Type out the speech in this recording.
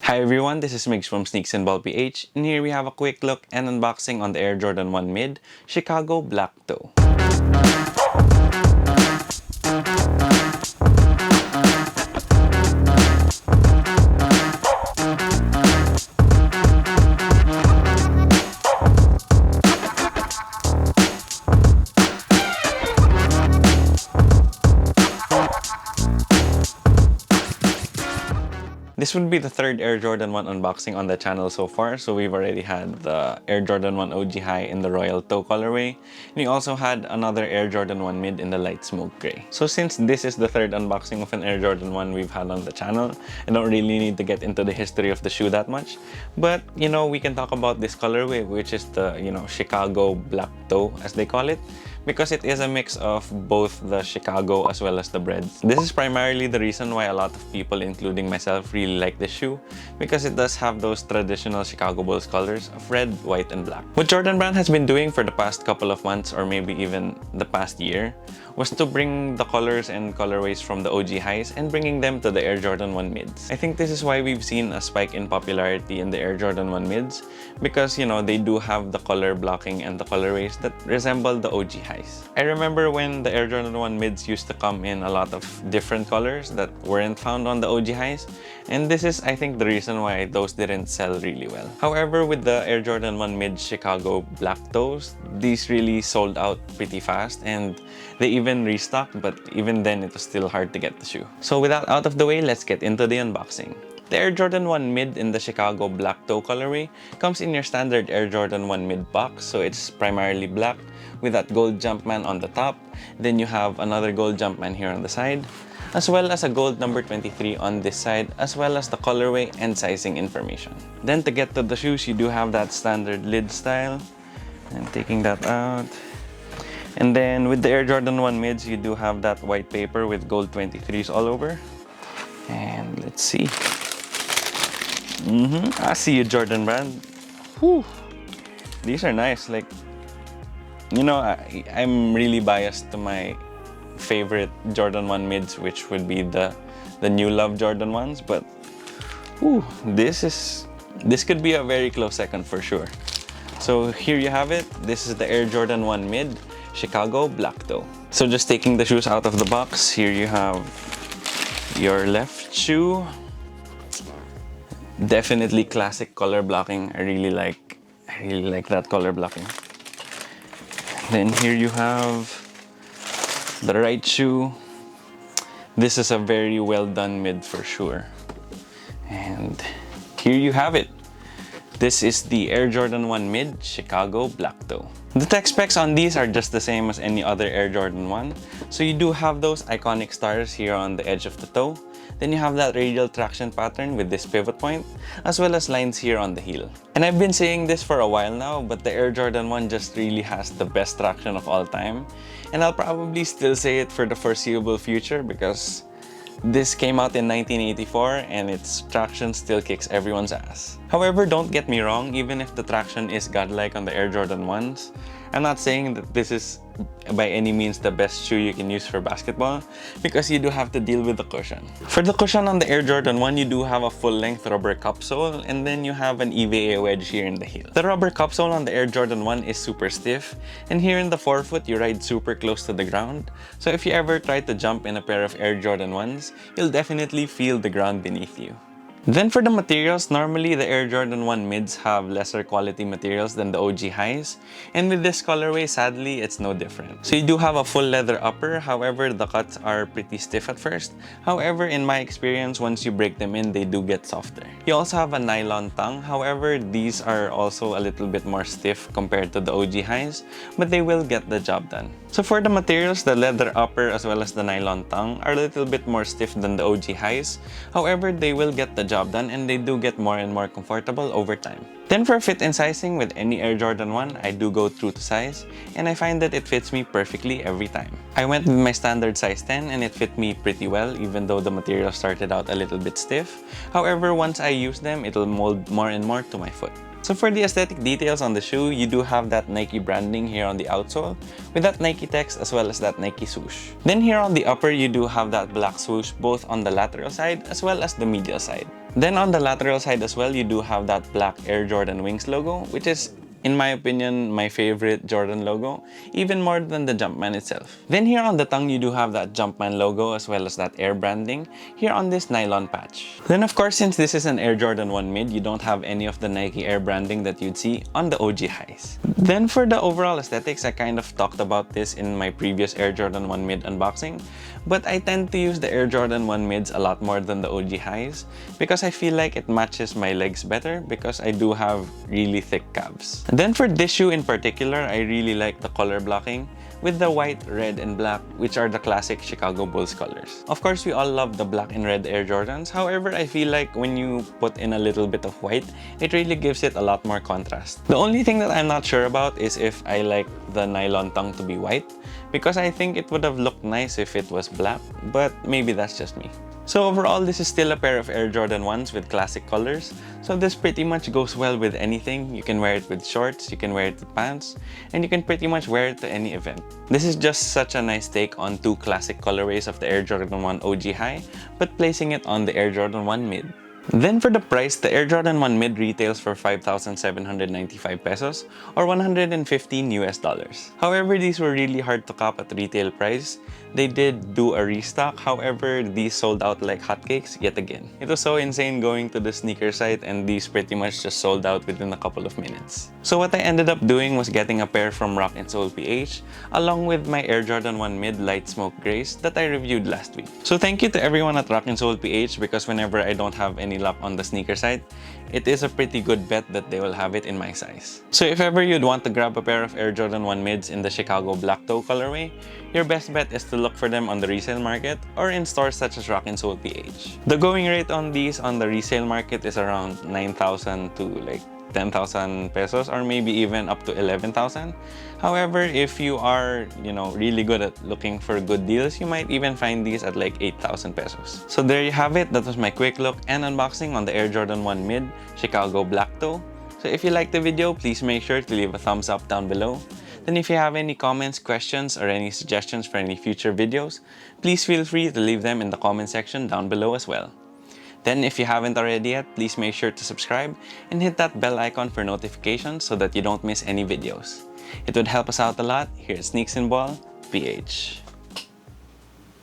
Hi everyone, this is Migs from Sneaks and Ball PH, and here we have a quick look and unboxing on the Air Jordan 1 Mid Chicago Black Toe. This would be the third Air Jordan 1 unboxing on the channel so far. So we've already had the Air Jordan 1 OG High in the Royal Toe colorway. And we also had another Air Jordan 1 Mid in the Light Smoke Gray. So since this is the third unboxing of an Air Jordan 1 we've had on the channel, I don't really need to get into the history of the shoe that much. But, we can talk about this colorway, which is the, Chicago Black Toe, as they call it, because it is a mix of both the Chicago as well as the Breds. This is primarily the reason why a lot of people, including myself, really like this shoe, because it does have those traditional Chicago Bulls colors of red, white, and black. What Jordan Brand has been doing for the past couple of months, or maybe even the past year, was to bring the colors and colorways from the OG highs and bringing them to the Air Jordan 1 mids. I think this is why we've seen a spike in popularity in the Air Jordan 1 mids, because they do have the color blocking and the colorways that resemble the OG highs. I remember when the Air Jordan 1 mids used to come in a lot of different colors that weren't found on the OG highs, and this is, I think, the reason why those didn't sell really well. However, with the Air Jordan 1 mid Chicago Black Toes, these really sold out pretty fast, and they even restocked, but even then it was still hard to get the shoe. So with that out of the way, let's get into the unboxing. The Air Jordan 1 Mid in the Chicago Black Toe colorway comes in your standard Air Jordan 1 Mid box, so it's primarily black with that gold Jumpman on the top. Then you have another gold Jumpman here on the side, as well as a gold number 23 on this side, as well as the colorway and sizing information. Then to get to the shoes, you do have that standard lid style, and taking that out. And then with the Air Jordan 1 mids, you do have that white paper with gold 23s all over. And let's see. I see you, Jordan Brand. Whew. These are nice. I'm really biased to my favorite Jordan 1 mids, which would be the new Love Jordan 1s. But this could be a very close second for sure. So here you have it. This is the Air Jordan 1 Mid Chicago Black Toe. So just taking the shoes out of the box, here you have your left shoe. Definitely classic color blocking. I really like that color blocking. Then here you have the right shoe. This is a very well done mid for sure. And here you have it. This is the Air Jordan 1 Mid Chicago Black Toe. The tech specs on these are just the same as any other Air Jordan 1. So you do have those iconic stars here on the edge of the toe. Then you have that radial traction pattern with this pivot point, as well as lines here on the heel. And I've been saying this for a while now, but the Air Jordan 1 just really has the best traction of all time. And I'll probably still say it for the foreseeable future, because this came out in 1984 and its traction still kicks everyone's ass. However, don't get me wrong, even if the traction is godlike on the Air Jordan 1s, I'm not saying that this is by any means the best shoe you can use for basketball, because you do have to deal with the cushion. For the cushion on the Air Jordan 1, you do have a full-length rubber cup sole, and then you have an EVA wedge here in the heel. The rubber cup sole on the Air Jordan 1 is super stiff, and here in the forefoot, you ride super close to the ground. So if you ever try to jump in a pair of Air Jordan 1s, you'll definitely feel the ground beneath you. Then for the materials, normally the Air Jordan 1 mids have lesser quality materials than the OG highs, and with this colorway, sadly, it's no different. So you do have a full leather upper, however, the cuts are pretty stiff at first. However, in my experience, once you break them in, they do get softer. You also have a nylon tongue, however, these are also a little bit more stiff compared to the OG highs, but they will get the job done. So for the materials, the leather upper as well as the nylon tongue are a little bit more stiff than the OG highs. However, they will get the job done, and they do get more and more comfortable over time. Then for fit and sizing with any Air Jordan 1, I do go true to size, and I find that it fits me perfectly every time. I went with my standard size 10 and it fit me pretty well, even though the material started out a little bit stiff. However, once I use them, it'll mold more and more to my foot. So for the aesthetic details on the shoe, you do have that Nike branding here on the outsole with that Nike text as well as that Nike swoosh. Then here on the upper, you do have that black swoosh both on the lateral side as well as the medial side. Then on the lateral side as well, you do have that black Air Jordan Wings logo, which is, in my opinion, my favorite Jordan logo, even more than the Jumpman itself. Then here on the tongue, you do have that Jumpman logo as well as that Air branding here on this nylon patch. Then of course, since this is an Air Jordan 1 mid, you don't have any of the Nike Air branding that you'd see on the OG highs. Then for the overall aesthetics, I kind of talked about this in my previous Air Jordan 1 mid unboxing, but I tend to use the Air Jordan 1 mids a lot more than the OG highs because I feel like it matches my legs better because I do have really thick calves. And then for this shoe in particular, I really like the color blocking with the white, red, and black, which are the classic Chicago Bulls colors. Of course, we all love the black and red Air Jordans. However, I feel like when you put in a little bit of white, it really gives it a lot more contrast. The only thing that I'm not sure about is if I like the nylon tongue to be white, because I think it would have looked nice if it was black, but maybe that's just me. So overall, this is still a pair of Air Jordan 1s with classic colors. So this pretty much goes well with anything. You can wear it with shorts, you can wear it with pants, and you can pretty much wear it to any event. This is just such a nice take on two classic colorways of the Air Jordan 1 OG high, but placing it on the Air Jordan 1 mid. Then for the price, the Air Jordan 1 mid retails for 5,795 pesos or 115 US dollars. However, these were really hard to cop at retail price. They did do a restock, however, these sold out like hotcakes yet again. It was so insane going to the sneaker site and these pretty much just sold out within a couple of minutes. So what I ended up doing was getting a pair from Rock & Soul PH along with my Air Jordan 1 mid light smoke grays that I reviewed last week. So thank you to everyone at Rock & Soul PH because whenever I don't have any luck on the sneaker site, it is a pretty good bet that they will have it in my size. So if ever you'd want to grab a pair of Air Jordan 1 mids in the Chicago Black Toe colorway, your best bet is to look for them on the resale market or in stores such as Rock & Soul PH. The going rate on these on the resale market is around 9,000 to like 10,000 pesos or maybe even up to 11,000. However, if you are, really good at looking for good deals, you might even find these at like 8,000 pesos. So there you have it. That was my quick look and unboxing on the Air Jordan 1 mid Chicago Black Toe. So if you liked the video, please make sure to leave a thumbs up down below. Then if you have any comments, questions, or any suggestions for any future videos, please feel free to leave them in the comment section down below as well. Then if you haven't already yet, please make sure to subscribe and hit that bell icon for notifications so that you don't miss any videos. It would help us out a lot here at Sneaks and Ball PH.